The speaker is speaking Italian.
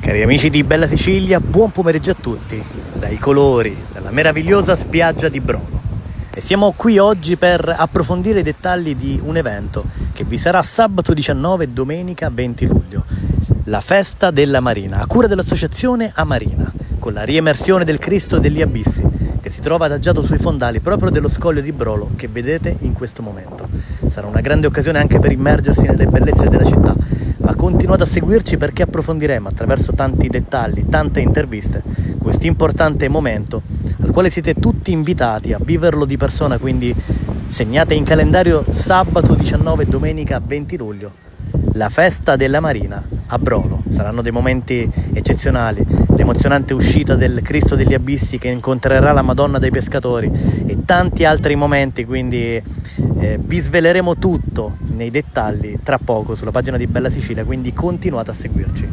Cari amici di Bella Sicilia, buon pomeriggio a tutti, dai colori della meravigliosa spiaggia di Brolo. E siamo qui oggi per approfondire i dettagli di un evento che vi sarà sabato 19 e domenica 20 luglio, la Festa della Marina, a cura dell'associazione Amarina, con la riemersione del Cristo degli Abissi, che si trova adagiato sui fondali proprio dello scoglio di Brolo che vedete in questo momento. Sarà una grande occasione anche per immergersi nelle bellezze della città, ma continuate a seguirci perché approfondiremo attraverso tanti dettagli, tante interviste, questo importante momento al quale siete tutti invitati a viverlo di persona, quindi segnate in calendario sabato 19 e domenica 20 luglio, la Festa della Marina a Brolo. Saranno dei momenti eccezionali, l'emozionante uscita del Cristo degli Abissi che incontrerà la Madonna dei Pescatori e tanti altri momenti, quindi vi sveleremo tutto nei dettagli tra poco sulla pagina di Bella Sicilia, quindi continuate a seguirci.